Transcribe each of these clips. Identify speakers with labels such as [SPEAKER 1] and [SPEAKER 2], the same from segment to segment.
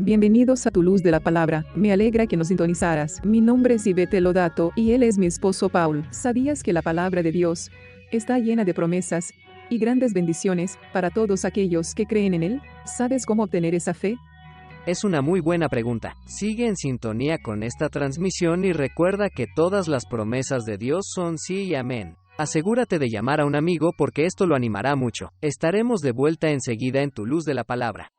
[SPEAKER 1] Bienvenidos a Tu Luz de la Palabra. Me alegra que nos sintonizaras. Mi nombre es Ivette Lodato y él es mi esposo Paul. ¿Sabías que la palabra de Dios está llena de promesas y grandes bendiciones para todos aquellos que creen en él? ¿Sabes cómo obtener esa fe?
[SPEAKER 2] Es una muy buena pregunta. Sigue en sintonía con esta transmisión y recuerda que todas las promesas de Dios son sí y amén. Asegúrate de llamar a un amigo porque esto lo animará mucho. Estaremos de vuelta enseguida en Tu Luz de la Palabra.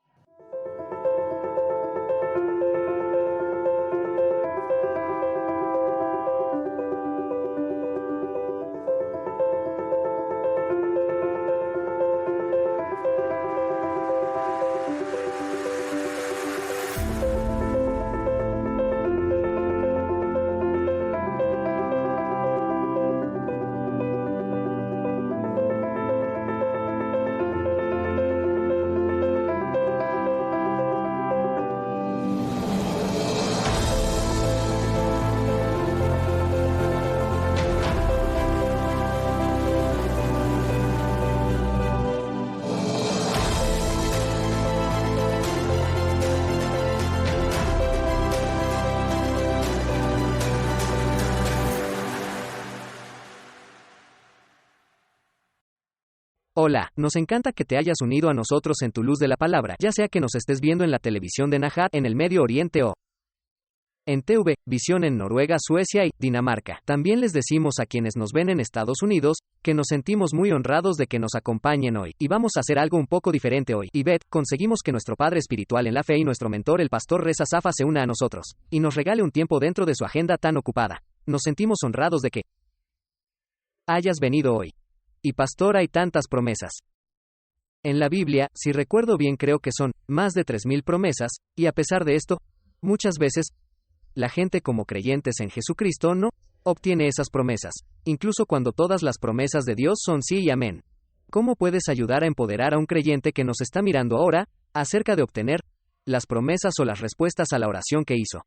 [SPEAKER 2] Hola, nos encanta que te hayas unido a nosotros en Tu Luz de la Palabra, ya sea que nos estés viendo en la televisión de Nahat en el Medio Oriente o en TV Visión en Noruega, Suecia y Dinamarca. También les decimos a quienes nos ven en Estados Unidos que nos sentimos muy honrados de que nos acompañen hoy. Y vamos a hacer algo un poco diferente hoy. Ivette, conseguimos que nuestro padre espiritual en la fe y nuestro mentor el pastor Reza Safa se una a nosotros y nos regale un tiempo dentro de su agenda tan ocupada. Nos sentimos honrados de que hayas venido hoy. Y pastor, hay tantas promesas. En la Biblia, si recuerdo bien, creo que son más de 3000 promesas, y a pesar de esto, muchas veces, la gente como creyentes en Jesucristo no obtiene esas promesas, incluso cuando todas las promesas de Dios son sí y amén. ¿Cómo puedes ayudar a empoderar a un creyente que nos está mirando ahora, acerca de obtener las promesas o las respuestas a la oración que hizo?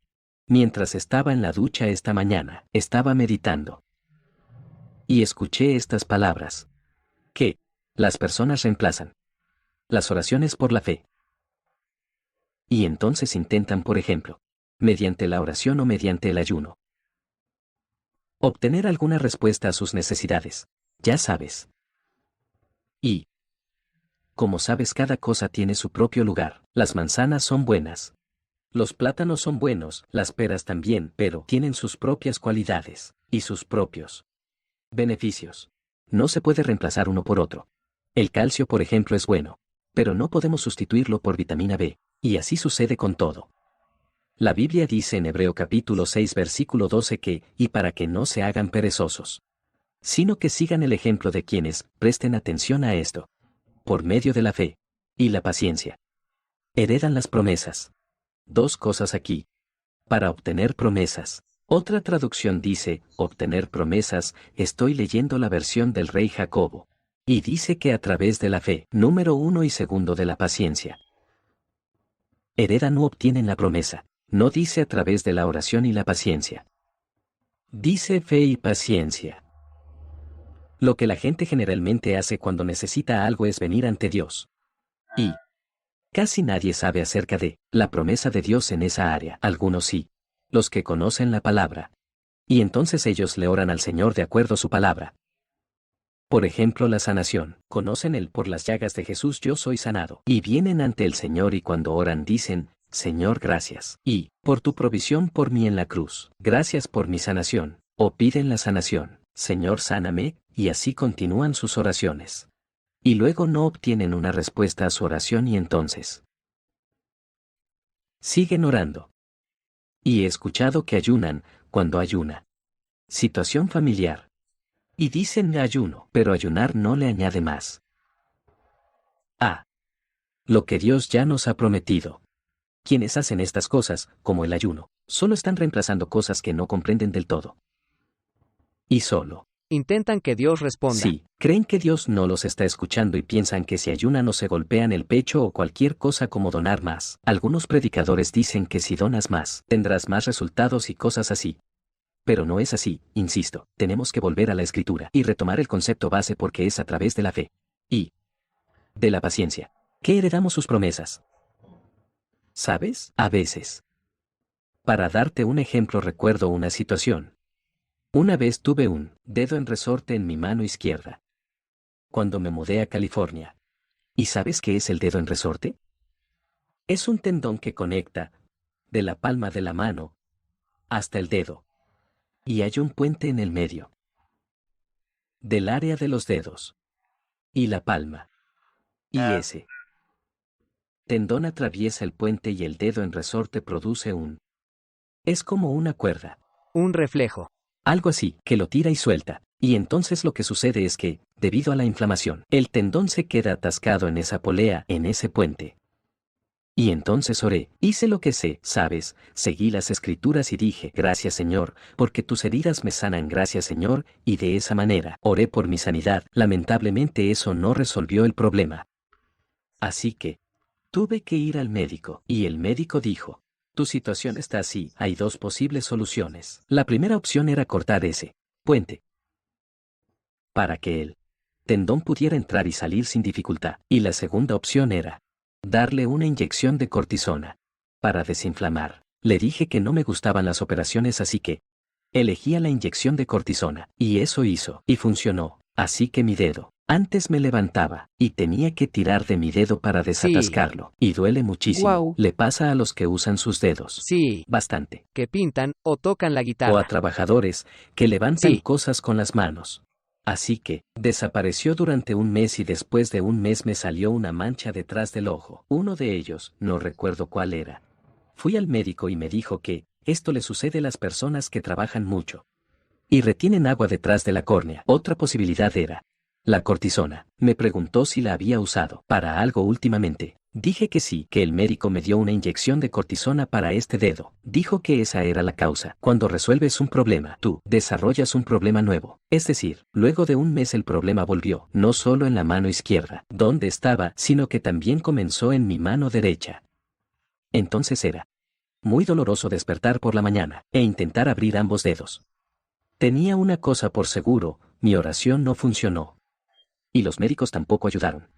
[SPEAKER 3] Mientras estaba en la ducha esta mañana, estaba meditando. Y escuché estas palabras. Que las personas reemplazan las oraciones por la fe. Y entonces intentan, por ejemplo, mediante la oración o mediante el ayuno, obtener alguna respuesta a sus necesidades. Ya sabes. Y, como sabes, cada cosa tiene su propio lugar. Las manzanas son buenas. Los plátanos son buenos, las peras también, pero tienen sus propias cualidades y sus propios beneficios. No se puede reemplazar uno por otro. El calcio, por ejemplo, es bueno, pero no podemos sustituirlo por vitamina B, y así sucede con todo. La Biblia dice en Hebreo capítulo 6 versículo 12 que, y para que no se hagan perezosos, sino que sigan el ejemplo de quienes presten atención a esto, por medio de la fe y la paciencia, heredan las promesas. Dos cosas aquí. Para obtener promesas. Otra traducción dice, obtener promesas. Estoy leyendo la versión del rey Jacobo. Y dice que a través de la fe, número 1 y segundo de la paciencia. Heredan o obtienen la promesa. No dice a través de la oración y la paciencia. Dice fe y paciencia. Lo que la gente generalmente hace cuando necesita algo es venir ante Dios. Y casi nadie sabe acerca de la promesa de Dios en esa área. Algunos sí. Los que conocen la palabra. Y entonces ellos le oran al Señor de acuerdo a su palabra. Por ejemplo, la sanación. Conocen el por las llagas de Jesús yo soy sanado. Y vienen ante el Señor y cuando oran dicen, Señor, gracias. Y, por tu provisión por mí en la cruz. Gracias por mi sanación. O piden la sanación. Señor, sáname, y así continúan sus oraciones. Y luego no obtienen una respuesta a su oración y entonces siguen orando. Y he escuchado que ayunan, cuando ayuna. Situación familiar. Y dicen ayuno, pero ayunar no le añade más. Lo que Dios ya nos ha prometido. Quienes hacen estas cosas, como el ayuno, solo están reemplazando cosas que no comprenden del todo. Y solo
[SPEAKER 2] Intentan que Dios responda.
[SPEAKER 3] sí, creen que Dios no los está escuchando y piensan que si ayunan o se golpean el pecho o cualquier cosa como donar más. Algunos predicadores dicen que si donas más, tendrás más resultados y cosas así. Pero no es así, insisto, tenemos que volver a la Escritura y retomar el concepto base porque es a través de la fe y de la paciencia que heredamos sus promesas. ¿Sabes? A veces. Para darte un ejemplo, recuerdo una situación. Una vez tuve un dedo en resorte en mi mano izquierda. Cuando me mudé a California. ¿Y sabes qué es el dedo en resorte? Es un tendón que conecta de la palma de la mano hasta el dedo. Y hay un puente en el medio del área de los dedos y la palma. Y ese tendón atraviesa el puente y el dedo en resorte produce es como una cuerda.
[SPEAKER 2] Un reflejo.
[SPEAKER 3] Algo así, que lo tira y suelta. Y entonces lo que sucede es que, debido a la inflamación, el tendón se queda atascado en esa polea, en ese puente. Y entonces oré, hice lo que sé, sabes, seguí las escrituras y dije, gracias Señor, porque tus heridas me sanan, gracias Señor, y de esa manera, oré por mi sanidad. Lamentablemente eso no resolvió el problema. Así que, tuve que ir al médico, y el médico dijo, tu situación está así, hay dos posibles soluciones. La primera opción era cortar ese puente, para que el tendón pudiera entrar y salir sin dificultad. Y la segunda opción era darle una inyección de cortisona para desinflamar. Le dije que no me gustaban las operaciones, así que elegía la inyección de cortisona, y eso hizo, y funcionó. Así que mi dedo, antes me levantaba, y tenía que tirar de mi dedo para desatascarlo, y duele muchísimo.
[SPEAKER 1] Wow.
[SPEAKER 3] Le pasa a los que usan sus dedos.
[SPEAKER 2] Sí.
[SPEAKER 3] Bastante.
[SPEAKER 2] Que pintan o tocan la
[SPEAKER 3] O
[SPEAKER 2] guitarra.
[SPEAKER 3] a trabajadores que levantan
[SPEAKER 2] Sí.
[SPEAKER 3] cosas con las manos. Así que, desapareció durante un mes y después de un mes me salió una mancha detrás del ojo. Uno de ellos, no recuerdo cuál era. Fui al médico y me dijo que, esto le sucede a las personas que trabajan mucho y retienen agua detrás de la córnea. Otra posibilidad era la cortisona. Me preguntó si la había usado para algo últimamente. Dije que sí, que el médico me dio una inyección de cortisona para este dedo. Dijo que esa era la causa. Cuando resuelves un problema, tú desarrollas un problema nuevo. Es decir, luego de un mes el problema volvió, no solo en la mano izquierda, donde estaba, sino que también comenzó en mi mano derecha. Entonces era muy doloroso despertar por la mañana e intentar abrir ambos dedos. Tenía una cosa por seguro, mi oración no funcionó. Y los médicos tampoco ayudaron.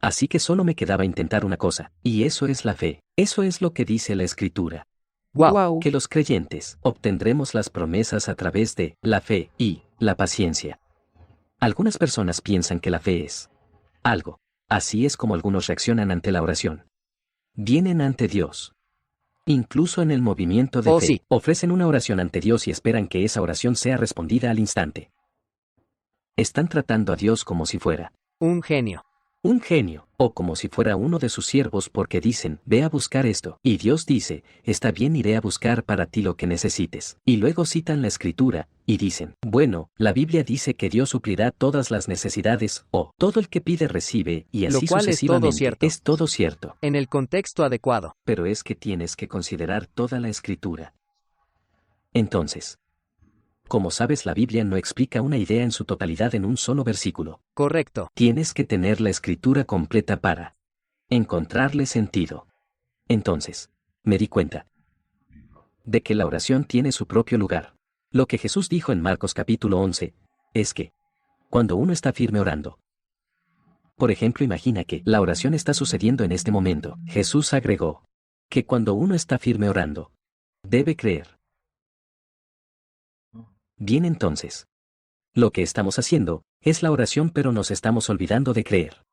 [SPEAKER 3] Así que solo me quedaba intentar una cosa, y eso es la fe. Eso es lo que dice la Escritura.
[SPEAKER 2] Wow.
[SPEAKER 3] Que los creyentes obtendremos las promesas a través de la fe y la paciencia. Algunas personas piensan que la fe es algo. Así es como algunos reaccionan ante la oración. Vienen ante Dios. Incluso en el movimiento de fe,
[SPEAKER 2] sí.
[SPEAKER 3] ofrecen una oración ante Dios y esperan que esa oración sea respondida al instante. Están tratando a Dios como si fuera
[SPEAKER 2] Un genio.
[SPEAKER 3] un genio, o como si fuera uno de sus siervos, porque dicen, ve a buscar esto, y Dios dice, está bien, iré a buscar para ti lo que necesites. Y luego citan la Escritura, y dicen, bueno, la Biblia dice que Dios suplirá todas las necesidades, o todo el que pide recibe, y así
[SPEAKER 2] Lo cual es
[SPEAKER 3] sucesivamente.
[SPEAKER 2] todo cierto.
[SPEAKER 3] Es todo cierto.
[SPEAKER 2] En el contexto adecuado.
[SPEAKER 3] Pero es que tienes que considerar toda la Escritura. Entonces, como sabes, la Biblia no explica una idea en su totalidad en un solo versículo.
[SPEAKER 2] Correcto.
[SPEAKER 3] Tienes que tener la Escritura completa para encontrarle sentido. Entonces, me di cuenta de que la oración tiene su propio lugar. Lo que Jesús dijo en Marcos capítulo 11 es que, cuando uno está firme orando, por ejemplo, imagina que la oración está sucediendo en este momento. Jesús agregó que cuando uno está firme orando, debe creer. Bien, entonces, lo que estamos haciendo es la oración, pero nos estamos olvidando de creer.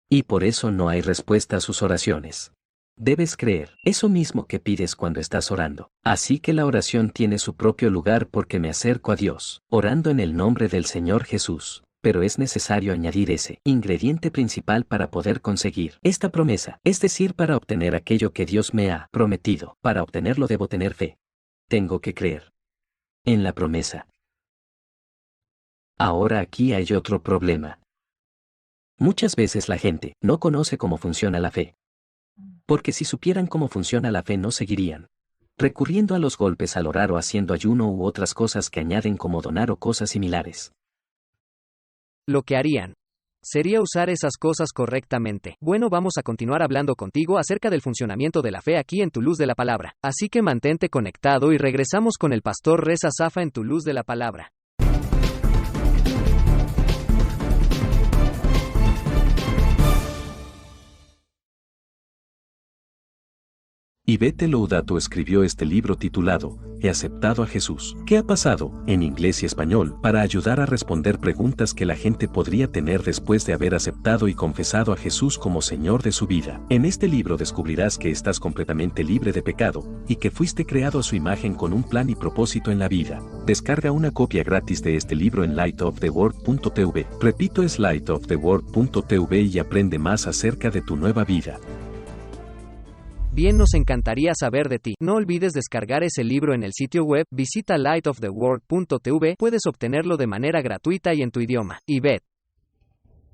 [SPEAKER 3] Y por eso no hay respuesta a sus oraciones. Debes creer eso mismo que pides cuando estás orando. Así que la oración tiene su propio lugar porque me acerco a Dios, orando en el nombre del Señor Jesús. Pero es necesario añadir ese ingrediente principal para poder conseguir esta promesa, es decir, para obtener aquello que Dios me ha prometido. Para obtenerlo debo tener fe. Tengo que creer en la promesa. Ahora aquí hay otro problema. Muchas veces la gente no conoce cómo funciona la fe. Porque si supieran cómo funciona la fe no seguirían recurriendo a los golpes al orar o haciendo ayuno u otras cosas que añaden como donar o cosas similares.
[SPEAKER 2] Lo que harían sería usar esas cosas correctamente. Bueno, vamos a continuar hablando contigo acerca del funcionamiento de la fe aquí en Tu Luz de la Palabra. Así que mantente conectado y regresamos con el pastor Reza Zafa en Tu Luz de la Palabra.
[SPEAKER 4] Yvette Laudato escribió este libro titulado He aceptado a Jesús. ¿Qué ha pasado? En inglés y español, para ayudar a responder preguntas que la gente podría tener después de haber aceptado y confesado a Jesús como Señor de su vida. En este libro descubrirás que estás completamente libre de pecado y que fuiste creado a su imagen con un plan y propósito en la vida. Descarga una copia gratis de este libro en lightoftheworld.tv. Repito, es lightoftheworld.tv y aprende más acerca de tu nueva vida.
[SPEAKER 2] Bien, nos encantaría saber de ti. No olvides descargar ese libro en el sitio web, visita lightoftheworld.tv, puedes obtenerlo de manera gratuita y en tu idioma. Yvette.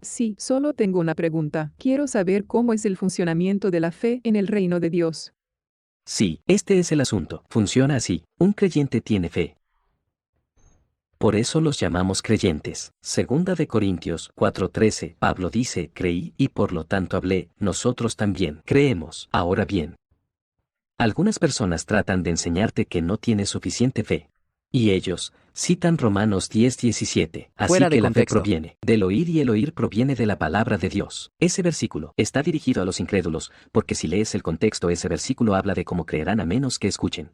[SPEAKER 1] Sí, solo tengo una pregunta. Quiero saber cómo es el funcionamiento de la fe en el reino de Dios.
[SPEAKER 3] Sí, este es el asunto. Funciona así. Un creyente tiene fe. Por eso los llamamos creyentes. Segunda de Corintios 4:13, Pablo dice, creí y por lo tanto hablé, nosotros también creemos. Ahora bien, algunas personas tratan de enseñarte que no tienes suficiente fe. Y ellos citan Romanos 10:17. Así
[SPEAKER 2] Fuera de
[SPEAKER 3] que la fe
[SPEAKER 2] contexto.
[SPEAKER 3] proviene del oír y el oír proviene de la palabra de Dios. Ese versículo está dirigido a los incrédulos, porque si lees el contexto, ese versículo habla de cómo creerán a menos que escuchen.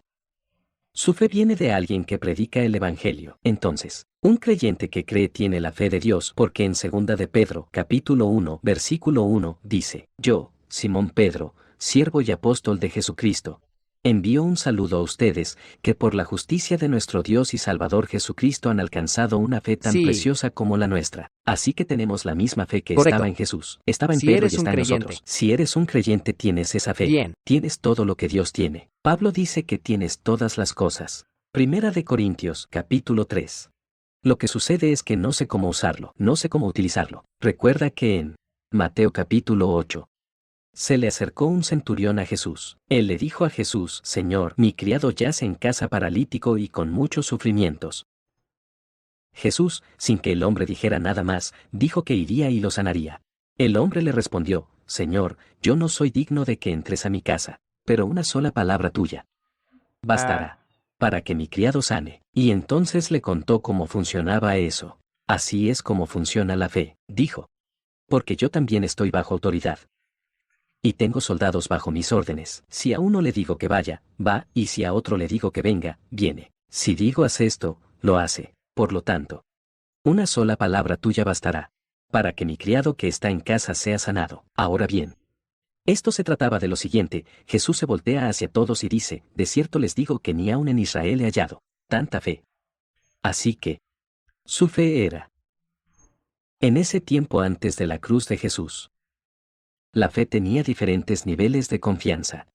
[SPEAKER 3] Su fe viene de alguien que predica el Evangelio. Entonces, un creyente que cree tiene la fe de Dios, porque en 2 de Pedro, capítulo 1, versículo 1, dice, yo, Simón Pedro, siervo y apóstol de Jesucristo, envío un saludo a ustedes, que por la justicia de nuestro Dios y Salvador Jesucristo han alcanzado una fe tan
[SPEAKER 2] Sí.
[SPEAKER 3] preciosa como la nuestra. Así que tenemos la misma fe que
[SPEAKER 2] Correcto.
[SPEAKER 3] estaba en Jesús. Estaba en
[SPEAKER 2] Si
[SPEAKER 3] Pedro
[SPEAKER 2] eres
[SPEAKER 3] y
[SPEAKER 2] un
[SPEAKER 3] está en
[SPEAKER 2] creyente.
[SPEAKER 3] nosotros. Si eres un creyente tienes esa fe.
[SPEAKER 2] Bien.
[SPEAKER 3] Tienes todo lo que Dios tiene. Pablo dice que tienes todas las cosas. Primera de Corintios, capítulo 3. Lo que sucede es que no sé cómo usarlo, no sé cómo utilizarlo. Recuerda que en Mateo capítulo 8, se le acercó un centurión a Jesús. Él le dijo a Jesús, Señor, mi criado yace en casa paralítico y con muchos sufrimientos. Jesús, sin que el hombre dijera nada más, dijo que iría y lo sanaría. El hombre le respondió, Señor, yo no soy digno de que entres a mi casa, pero una sola palabra tuya bastará para que mi criado sane. Y entonces le contó cómo funcionaba eso. Así es como funciona la fe, dijo. Porque yo también estoy bajo autoridad. Y tengo soldados bajo mis órdenes. Si a uno le digo que vaya, va, y si a otro le digo que venga, viene. Si digo haz esto, lo hace. Por lo tanto, una sola palabra tuya bastará para que mi criado que está en casa sea sanado. Ahora bien, esto se trataba de lo siguiente, Jesús se voltea hacia todos y dice, de cierto les digo que ni aun en Israel he hallado tanta fe. Así que, su fe era en ese tiempo antes de la cruz de Jesús. La fe tenía diferentes niveles de confianza.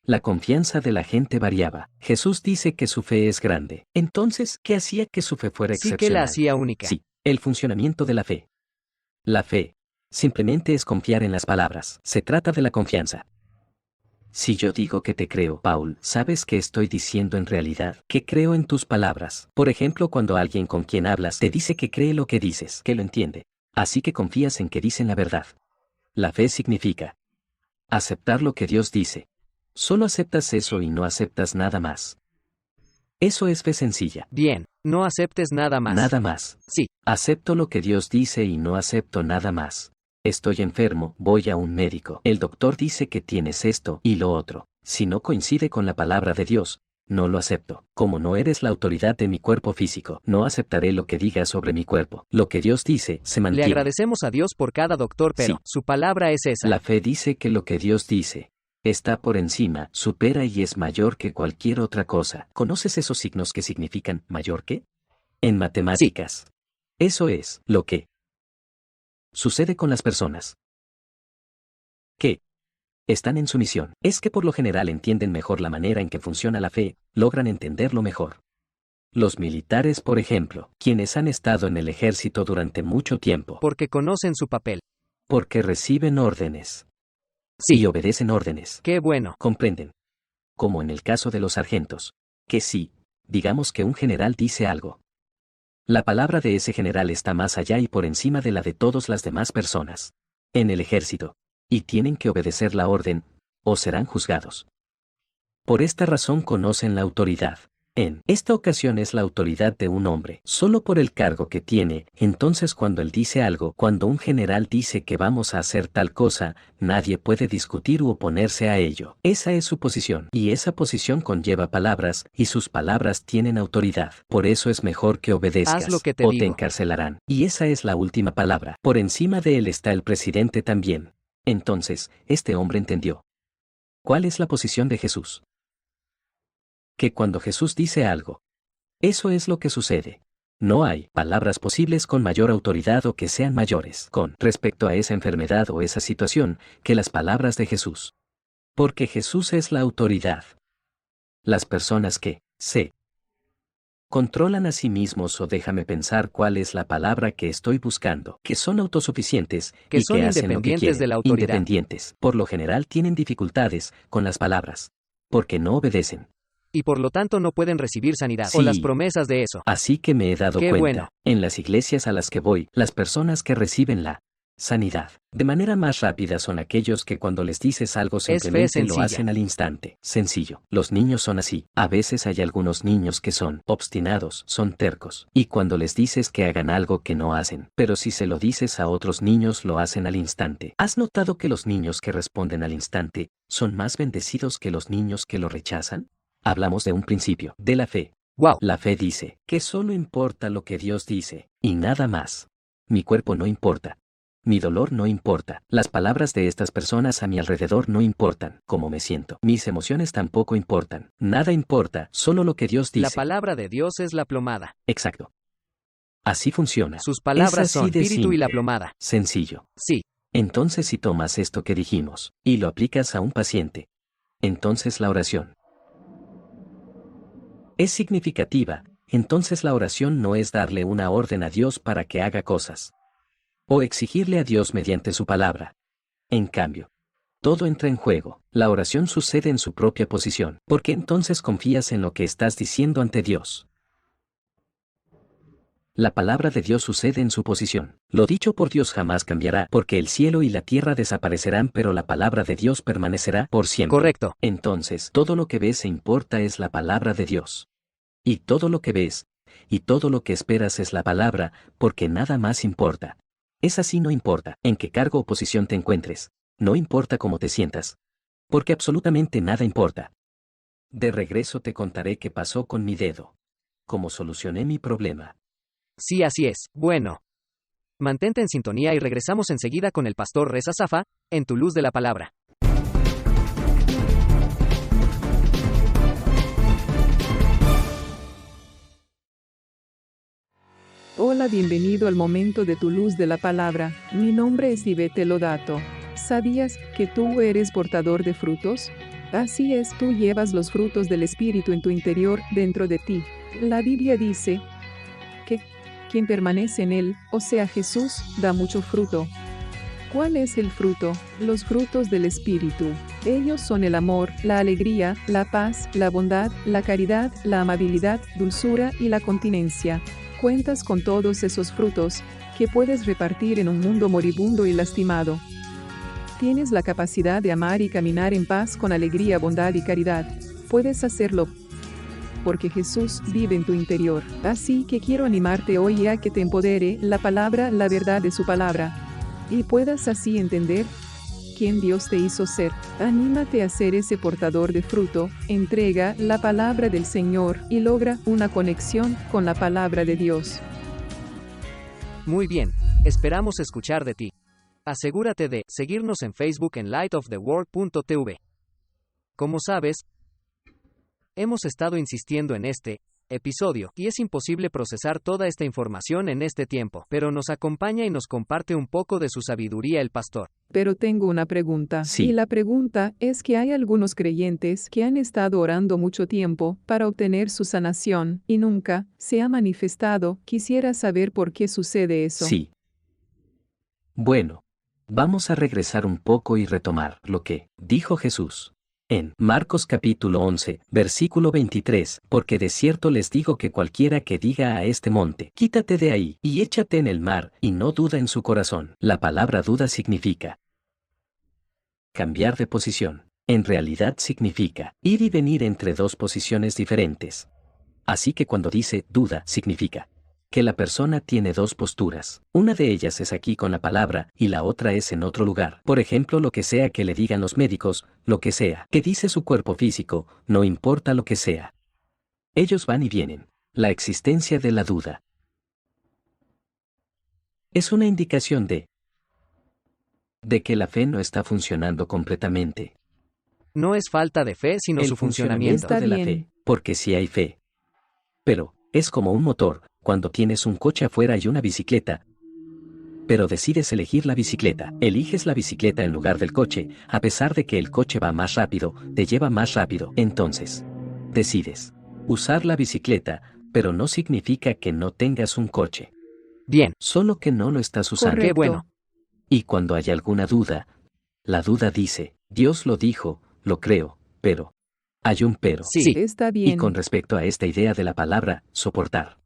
[SPEAKER 3] La confianza de la gente variaba. Jesús dice que su fe es grande. Entonces, ¿qué hacía que su fe fuera
[SPEAKER 2] Sí
[SPEAKER 3] excepcional?
[SPEAKER 2] que la hacía única.
[SPEAKER 3] Sí, el funcionamiento de la fe. La fe simplemente es confiar en las palabras. Se trata de la confianza. Si yo digo que te creo, Paul, ¿sabes qué estoy diciendo en realidad? Que creo en tus palabras. Por ejemplo, cuando alguien con quien hablas te dice que cree lo que dices, que lo entiende. Así que confías en que dicen la verdad. La fe significa aceptar lo que Dios dice. Solo aceptas eso y no aceptas nada más. Eso es fe sencilla.
[SPEAKER 2] Bien, no aceptes nada más.
[SPEAKER 3] Nada más.
[SPEAKER 2] Sí.
[SPEAKER 3] Acepto lo que Dios dice y no acepto nada más. Estoy enfermo, voy a un médico. El doctor dice que tienes esto y lo otro. Si no coincide con la palabra de Dios, no lo acepto. Como no eres la autoridad de mi cuerpo físico, no aceptaré lo que digas sobre mi cuerpo. Lo que Dios dice se
[SPEAKER 2] Le
[SPEAKER 3] mantiene.
[SPEAKER 2] agradecemos a Dios por cada doctor, pero
[SPEAKER 3] Sí.
[SPEAKER 2] su palabra es esa.
[SPEAKER 3] La fe dice que lo que Dios dice está por encima, supera y es mayor que cualquier otra cosa. ¿Conoces esos signos que significan mayor que? En matemáticas. Eso es lo que sucede con las personas que están en su misión. Es que por lo general entienden mejor la manera en que funciona la fe, logran entenderlo mejor. Los militares, por ejemplo, quienes han estado en el ejército durante mucho tiempo,
[SPEAKER 2] Porque conocen su papel.
[SPEAKER 3] porque reciben órdenes
[SPEAKER 2] Sí.
[SPEAKER 3] y obedecen órdenes.
[SPEAKER 2] Qué bueno.
[SPEAKER 3] Comprenden. Como en el caso de los sargentos. Que sí, digamos que un general dice algo. La palabra de ese general está más allá y por encima de la de todas las demás personas. En el ejército. Y tienen que obedecer la orden, o serán juzgados. Por esta razón conocen la autoridad. En esta ocasión es la autoridad de un hombre, solo por el cargo que tiene. Entonces cuando él dice algo, cuando un general dice que vamos a hacer tal cosa, nadie puede discutir u oponerse a ello. Esa es su posición, y esa posición conlleva palabras, y sus palabras tienen autoridad. Por eso es mejor que obedezcas,
[SPEAKER 2] Haz lo que te
[SPEAKER 3] o
[SPEAKER 2] digo.
[SPEAKER 3] te encarcelarán. Y esa es la última palabra. Por encima de él está el presidente también. Entonces, este hombre entendió. ¿Cuál es la posición de Jesús? Que cuando Jesús dice algo, eso es lo que sucede. No hay palabras posibles con mayor autoridad o que sean mayores con respecto a esa enfermedad o esa situación que las palabras de Jesús. Porque Jesús es la autoridad. Las personas que se controlan a sí mismos, o déjame pensar cuál es la palabra que estoy buscando, que son autosuficientes
[SPEAKER 2] Que
[SPEAKER 3] y
[SPEAKER 2] son
[SPEAKER 3] que hacen lo que
[SPEAKER 2] independientes
[SPEAKER 3] quieren,
[SPEAKER 2] de la autoridad.
[SPEAKER 3] independientes, por lo general tienen dificultades con las palabras, porque no obedecen.
[SPEAKER 2] Y por lo tanto no pueden recibir sanidad o
[SPEAKER 3] Sí.
[SPEAKER 2] las promesas de eso.
[SPEAKER 3] Así que me he dado
[SPEAKER 2] Qué
[SPEAKER 3] cuenta,
[SPEAKER 2] bueno.
[SPEAKER 3] en las iglesias a las que voy, las personas que reciben la sanidad de manera más rápida son aquellos que cuando les dices algo
[SPEAKER 2] fe
[SPEAKER 3] simplemente lo
[SPEAKER 2] sencilla.
[SPEAKER 3] hacen al instante. Sencillo. Los niños son así. A veces hay algunos niños que son obstinados, son tercos, y cuando les dices que hagan algo que no hacen, pero si se lo dices a otros niños lo hacen al instante. ¿Has notado que los niños que responden al instante son más bendecidos que los niños que lo rechazan? Hablamos de un principio, de la fe.
[SPEAKER 2] Wow.
[SPEAKER 3] La fe dice que solo importa lo que Dios dice, y nada más. Mi cuerpo no importa. Mi dolor no importa. Las palabras de estas personas a mi alrededor no importan. Cómo me siento. Mis emociones tampoco importan. Nada importa, solo lo que Dios dice.
[SPEAKER 2] La palabra de Dios es la plomada.
[SPEAKER 3] Exacto. Así funciona.
[SPEAKER 2] Sus palabras
[SPEAKER 3] Es así
[SPEAKER 2] son
[SPEAKER 3] de
[SPEAKER 2] espíritu y la
[SPEAKER 3] simple.
[SPEAKER 2] plomada.
[SPEAKER 3] Sencillo.
[SPEAKER 2] Sí.
[SPEAKER 3] Entonces si tomas esto que dijimos, y lo aplicas a un paciente, entonces la oración es significativa. Entonces la oración no es darle una orden a Dios para que haga cosas, o exigirle a Dios mediante su palabra. En cambio, todo entra en juego. La oración sucede en su propia posición, porque entonces confías en lo que estás diciendo ante Dios. La palabra de Dios sucede en su posición. Lo dicho por Dios jamás cambiará, porque el cielo y la tierra desaparecerán, pero la palabra de Dios permanecerá por siempre.
[SPEAKER 2] Correcto.
[SPEAKER 3] Entonces, todo lo que ves e importa es la palabra de Dios. Y todo lo que ves, y todo lo que esperas es la palabra, porque nada más importa. Es así, no importa en qué cargo o posición te encuentres, no importa cómo te sientas, porque absolutamente nada importa. De regreso te contaré qué pasó con mi dedo, cómo solucioné mi problema.
[SPEAKER 2] Sí, así es. Bueno. Mantente en sintonía y regresamos enseguida con el pastor Reza Zafa, en tu luz de la palabra.
[SPEAKER 1] Hola, bienvenido al momento de tu luz de la palabra. Mi nombre es Ivete Lodato. ¿Sabías que tú eres portador de frutos? Así es, tú llevas los frutos del Espíritu en tu interior, dentro de ti. La Biblia dice que quien permanece en él, o sea Jesús, da mucho fruto. ¿Cuál es el fruto? Los frutos del Espíritu. Ellos son el amor, la alegría, la paz, la bondad, la caridad, la amabilidad, dulzura y la continencia. Cuentas con todos esos frutos, que puedes repartir en un mundo moribundo y lastimado. Tienes la capacidad de amar y caminar en paz con alegría, bondad y caridad. Puedes hacerlo porque Jesús vive en tu interior. Así que quiero animarte hoy a que te empodere la palabra, la verdad de su palabra, y puedas así entender quién Dios te hizo ser. Anímate a ser ese portador de fruto, entrega la palabra del Señor y logra una conexión con la palabra de Dios.
[SPEAKER 2] Muy bien. Esperamos escuchar de ti. Asegúrate de seguirnos en Facebook en lightoftheworld.tv. Como sabes, hemos estado insistiendo en este episodio, y es imposible procesar toda esta información en este tiempo, pero nos acompaña y nos comparte un poco de su sabiduría el pastor.
[SPEAKER 1] Pero tengo una pregunta.
[SPEAKER 3] Sí.
[SPEAKER 1] Y la pregunta es que hay algunos creyentes que han estado orando mucho tiempo para obtener su sanación, y nunca se ha manifestado. Quisiera saber por qué sucede eso.
[SPEAKER 3] Sí. Bueno, vamos a regresar un poco y retomar lo que dijo Jesús. En Marcos capítulo 11, versículo 23, porque de cierto les digo que cualquiera que diga a este monte, quítate de ahí, y échate en el mar, y no duda en su corazón. La palabra duda significa cambiar de posición. En realidad significa ir y venir entre dos posiciones diferentes. Así que cuando dice duda, significa que la persona tiene dos posturas. Una de ellas es aquí con la palabra y la otra es en otro lugar. Por ejemplo, lo que sea que le digan los médicos, lo que sea que dice su cuerpo físico, no importa lo que sea. Ellos van y vienen. La existencia de la duda es una indicación de que la fe no está funcionando completamente.
[SPEAKER 2] No es falta de fe, sino
[SPEAKER 3] El
[SPEAKER 2] su funcionamiento.
[SPEAKER 1] Está
[SPEAKER 3] de la
[SPEAKER 1] bien.
[SPEAKER 3] fe, porque sí hay fe. Pero, es como un motor, cuando tienes un coche afuera y una bicicleta, pero decides elegir la bicicleta. Eliges la bicicleta en lugar del coche, a pesar de que el coche va más rápido, te lleva más rápido. Entonces, decides usar la bicicleta, pero no significa que no tengas un coche.
[SPEAKER 2] Bien.
[SPEAKER 3] Solo que no lo estás usando.
[SPEAKER 2] Qué bueno.
[SPEAKER 3] Y cuando hay alguna duda, la duda dice, Dios lo dijo, lo creo, pero. Hay un pero.
[SPEAKER 2] Sí.
[SPEAKER 1] Está
[SPEAKER 3] Y
[SPEAKER 1] bien.
[SPEAKER 3] con respecto a esta idea de la palabra, soportar.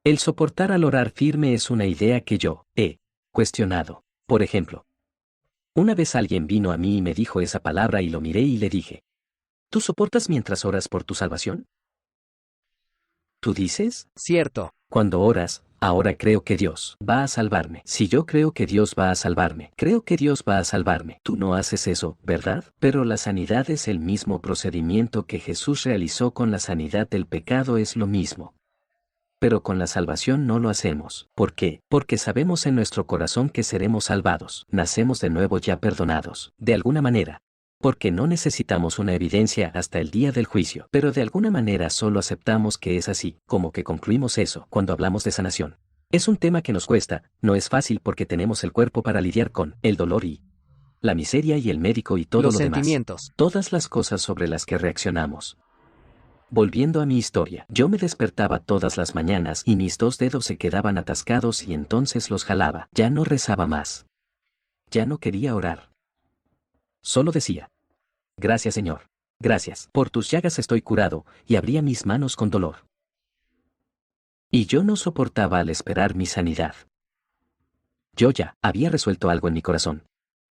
[SPEAKER 3] El soportar al orar firme es una idea que yo he cuestionado. Por ejemplo, una vez alguien vino a mí y me dijo esa palabra y lo miré y le dije, ¿tú soportas mientras oras por tu salvación? ¿Tú dices?
[SPEAKER 2] Cierto.
[SPEAKER 3] Cuando oras, ahora creo que Dios va a salvarme. Si yo creo que Dios va a salvarme, creo que Dios va a salvarme. Tú no haces eso, ¿verdad? Pero la sanidad es el mismo procedimiento que Jesús realizó con la sanidad del pecado, es lo mismo. Pero con la salvación no lo hacemos. ¿Por qué? Porque sabemos en nuestro corazón que seremos salvados. Nacemos de nuevo ya perdonados. De alguna manera. Porque no necesitamos una evidencia hasta el día del juicio. Pero de alguna manera solo aceptamos que es así, como que concluimos eso cuando hablamos de sanación. Es un tema que nos cuesta, no es fácil porque tenemos el cuerpo para lidiar con el dolor y la miseria y el médico y todo
[SPEAKER 2] Los
[SPEAKER 3] lo demás.
[SPEAKER 2] sentimientos.
[SPEAKER 3] Todas las cosas sobre las que reaccionamos. Volviendo a mi historia, yo me despertaba todas las mañanas y mis dos dedos se quedaban atascados y entonces los jalaba. Ya no rezaba más. Ya no quería orar. Solo decía, gracias Señor. Gracias. Por tus llagas estoy curado, y abría mis manos con dolor. Y yo no soportaba al esperar mi sanidad. Yo ya había resuelto algo en mi corazón.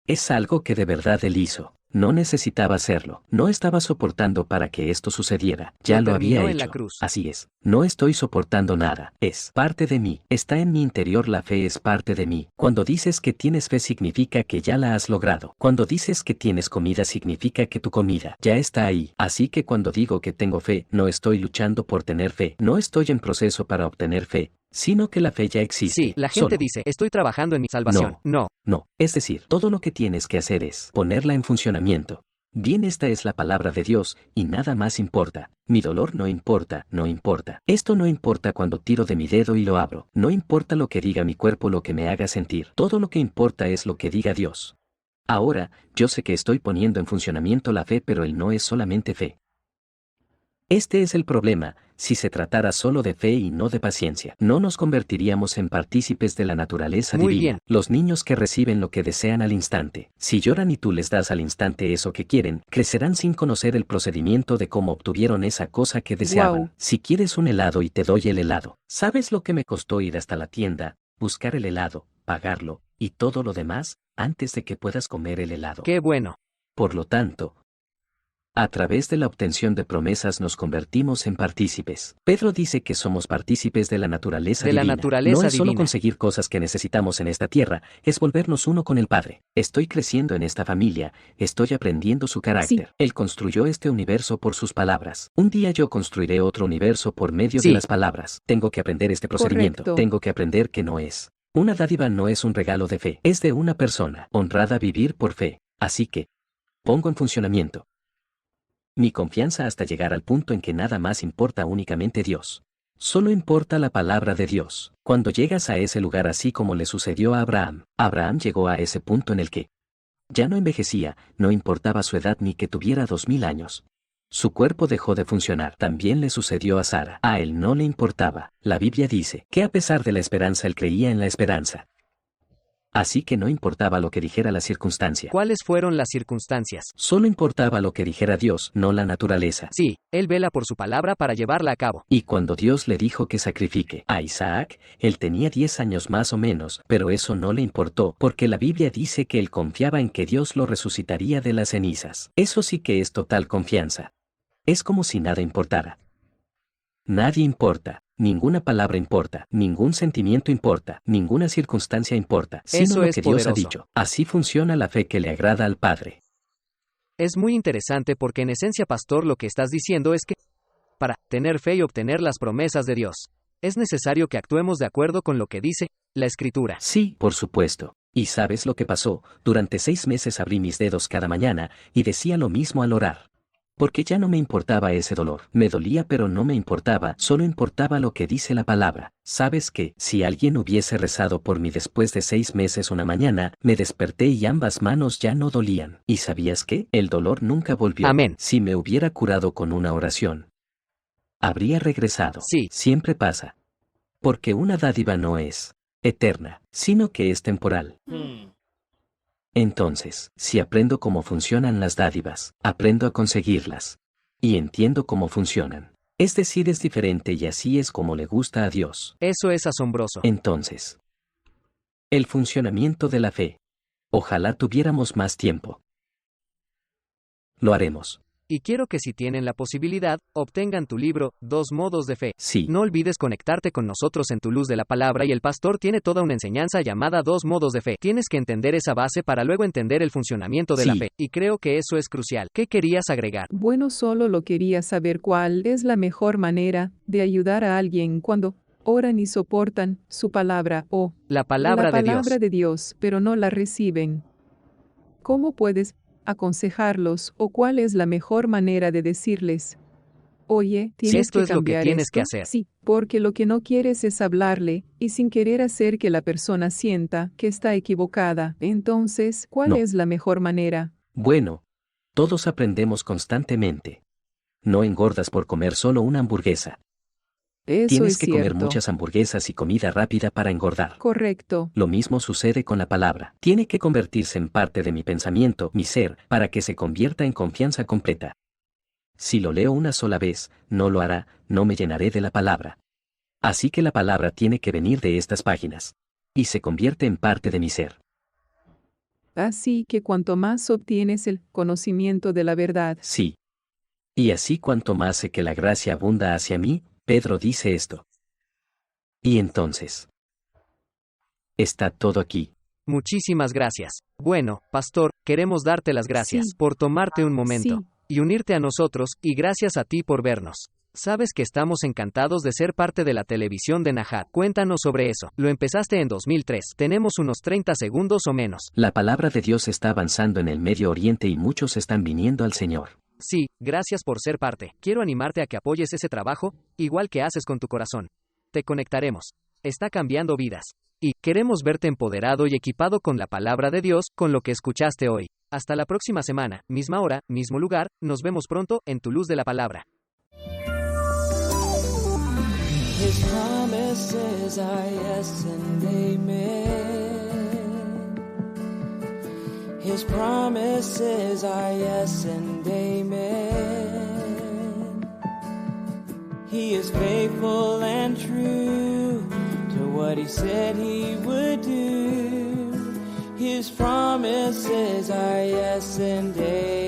[SPEAKER 3] Es algo que de verdad Él hizo. No necesitaba hacerlo. No estaba soportando para que esto sucediera. Ya lo había
[SPEAKER 2] terminó en la
[SPEAKER 3] hecho.
[SPEAKER 2] cruz.
[SPEAKER 3] Así es. No estoy soportando nada. Es parte de mí. Está en mi interior. La fe es parte de mí. Cuando dices que tienes fe significa que ya la has logrado. Cuando dices que tienes comida significa que tu comida ya está ahí. Así que cuando digo que tengo fe, no estoy luchando por tener fe. No estoy en proceso para obtener fe, sino que la fe ya existe.
[SPEAKER 2] Sí, la gente
[SPEAKER 3] Solo.
[SPEAKER 2] dice, estoy trabajando en mi salvación. No.
[SPEAKER 3] No, es decir, todo lo que tienes que hacer es ponerla en funcionamiento. Bien, esta es la palabra de Dios, y nada más importa. Mi dolor no importa, no importa. Esto no importa cuando tiro de mi dedo y lo abro. No importa lo que diga mi cuerpo, lo que me haga sentir. Todo lo que importa es lo que diga Dios. Ahora, yo sé que estoy poniendo en funcionamiento la fe, pero Él no es solamente fe. Este es el problema. Si se tratara solo de fe y no de paciencia, no nos convertiríamos en partícipes de la naturaleza
[SPEAKER 2] Muy
[SPEAKER 3] divina.
[SPEAKER 2] bien.
[SPEAKER 3] Los niños que reciben lo que desean al instante, si lloran y tú les das al instante eso que quieren, crecerán sin conocer el procedimiento de cómo obtuvieron esa cosa que deseaban.
[SPEAKER 1] Guau.
[SPEAKER 3] Si quieres un helado y te doy el helado, ¿sabes lo que me costó ir hasta la tienda, buscar el helado, pagarlo, y todo lo demás, antes de que puedas comer el helado?
[SPEAKER 2] Qué bueno.
[SPEAKER 3] Por lo tanto, a través de la obtención de promesas nos convertimos en partícipes. Pedro dice que somos partícipes de la naturaleza
[SPEAKER 2] De la
[SPEAKER 3] divina.
[SPEAKER 2] naturaleza
[SPEAKER 3] No es solo
[SPEAKER 2] divina.
[SPEAKER 3] conseguir cosas que necesitamos en esta tierra, es volvernos uno con el Padre. Estoy creciendo en esta familia, estoy aprendiendo su carácter.
[SPEAKER 1] Sí.
[SPEAKER 3] Él construyó este universo por sus palabras. Un día yo construiré otro universo por medio
[SPEAKER 2] Sí.
[SPEAKER 3] de las palabras. Tengo que aprender este procedimiento.
[SPEAKER 1] Correcto.
[SPEAKER 3] Tengo que aprender que no es. Una dádiva no es un regalo de fe, es de una persona honrada vivir por fe. Así que, pongo en funcionamiento mi confianza hasta llegar al punto en que nada más importa únicamente Dios. Solo importa la palabra de Dios. Cuando llegas a ese lugar, así como le sucedió a Abraham, Abraham llegó a ese punto en el que ya no envejecía, no importaba su edad ni que tuviera 2000 años. Su cuerpo dejó de funcionar. También le sucedió a Sara. A él no le importaba. La Biblia dice que a pesar de la esperanza él creía en la esperanza. Así que no importaba lo que dijera la circunstancia.
[SPEAKER 2] ¿Cuáles fueron las circunstancias?
[SPEAKER 3] Solo importaba lo que dijera Dios, no la naturaleza.
[SPEAKER 2] Sí, él vela por su palabra para llevarla a cabo.
[SPEAKER 3] Y cuando Dios le dijo que sacrifique a Isaac, él tenía 10 años más o menos, pero eso no le importó, porque la Biblia dice que él confiaba en que Dios lo resucitaría de las cenizas. Eso sí que es total confianza. Es como si nada importara. Nadie importa, ninguna palabra importa, ningún sentimiento importa, ninguna circunstancia importa, sino
[SPEAKER 2] Eso
[SPEAKER 3] lo
[SPEAKER 2] es
[SPEAKER 3] que Dios ha
[SPEAKER 2] poderoso.
[SPEAKER 3] dicho. Así funciona la fe que le agrada al Padre.
[SPEAKER 2] Es muy interesante porque en esencia, pastor, lo que estás diciendo es que, para tener fe y obtener las promesas de Dios, es necesario que actuemos de acuerdo con lo que dice la Escritura.
[SPEAKER 3] Sí, por supuesto. ¿Y sabes lo que pasó? Durante 6 meses abrí mis dedos cada mañana y decía lo mismo al orar. Porque ya no me importaba ese dolor. Me dolía pero no me importaba, solo importaba lo que dice la palabra. ¿Sabes qué? Si alguien hubiese rezado por mí después de 6 meses una mañana, me desperté y ambas manos ya no dolían. ¿Y sabías qué? El dolor nunca volvió.
[SPEAKER 2] Amén.
[SPEAKER 3] Si me hubiera curado con una oración, habría regresado.
[SPEAKER 2] Sí.
[SPEAKER 3] Siempre pasa. Porque una dádiva no es eterna, sino que es temporal. Entonces, si aprendo cómo funcionan las dádivas, aprendo a conseguirlas. Y entiendo cómo funcionan. Es decir, es diferente y así es como le gusta a Dios.
[SPEAKER 2] Eso es asombroso.
[SPEAKER 3] Entonces, el funcionamiento de la fe. Ojalá tuviéramos más tiempo. Lo haremos.
[SPEAKER 2] Y quiero que si tienen la posibilidad, obtengan tu libro, 2 modos de fe.
[SPEAKER 3] Sí.
[SPEAKER 2] No olvides conectarte con nosotros en Tu Luz de la Palabra y el pastor tiene toda una enseñanza llamada 2 modos de fe. Tienes que entender esa base para luego entender el funcionamiento de la
[SPEAKER 3] Sí.
[SPEAKER 2] fe. Y creo que eso es crucial. ¿Qué querías agregar?
[SPEAKER 1] Bueno, solo lo quería saber cuál es la mejor manera de ayudar a alguien cuando oran y soportan su palabra o
[SPEAKER 2] La palabra de Dios.
[SPEAKER 1] palabra de Dios, pero no la reciben. ¿Cómo puedes aconsejarlos o cuál es la mejor manera de decirles: oye, tienes
[SPEAKER 2] esto
[SPEAKER 1] que
[SPEAKER 2] es lo que
[SPEAKER 1] cambiar
[SPEAKER 2] tienes que
[SPEAKER 1] esto"?
[SPEAKER 2] hacer.
[SPEAKER 1] Sí, porque lo que no quieres es hablarle y sin querer hacer que la persona sienta que está equivocada. Entonces, ¿cuál
[SPEAKER 3] No.
[SPEAKER 1] es la mejor manera?
[SPEAKER 3] Bueno, todos aprendemos constantemente. No engordas por comer solo una hamburguesa.
[SPEAKER 1] Eso
[SPEAKER 3] Tienes
[SPEAKER 1] es
[SPEAKER 3] que
[SPEAKER 1] cierto.
[SPEAKER 3] comer muchas hamburguesas y comida rápida para engordar.
[SPEAKER 1] Correcto.
[SPEAKER 3] Lo mismo sucede con la palabra. Tiene que convertirse en parte de mi pensamiento, mi ser, para que se convierta en confianza completa. Si lo leo una sola vez, no lo hará, no me llenaré de la palabra. Así que la palabra tiene que venir de estas páginas. Y se convierte en parte de mi ser.
[SPEAKER 1] Así que cuanto más obtienes el conocimiento de la verdad,
[SPEAKER 3] Sí. Y así cuanto más sé que la gracia abunda hacia mí, Pedro dice esto. Y entonces, está todo aquí.
[SPEAKER 2] Muchísimas gracias. Bueno, pastor, queremos darte las gracias
[SPEAKER 1] Sí.
[SPEAKER 2] por tomarte un momento
[SPEAKER 1] Sí.
[SPEAKER 2] y unirte a nosotros, y gracias a ti por vernos. Sabes que estamos encantados de ser parte de la televisión de Nahat. Cuéntanos sobre eso. Lo empezaste en 2003. Tenemos unos 30 segundos o menos.
[SPEAKER 3] La palabra de Dios está avanzando en el Medio Oriente y muchos están viniendo al Señor.
[SPEAKER 2] Sí, gracias por ser parte. Quiero animarte a que apoyes ese trabajo, igual que haces con tu corazón. Te conectaremos. Está cambiando vidas. Y queremos verte empoderado y equipado con la palabra de Dios, con lo que escuchaste hoy. Hasta la próxima semana, misma hora, mismo lugar. Nos vemos pronto en Tu Luz de la Palabra.
[SPEAKER 5] His promises are yes and amen. His promises are yes and amen. He is faithful and true to what he said he would do. His promises are yes and amen.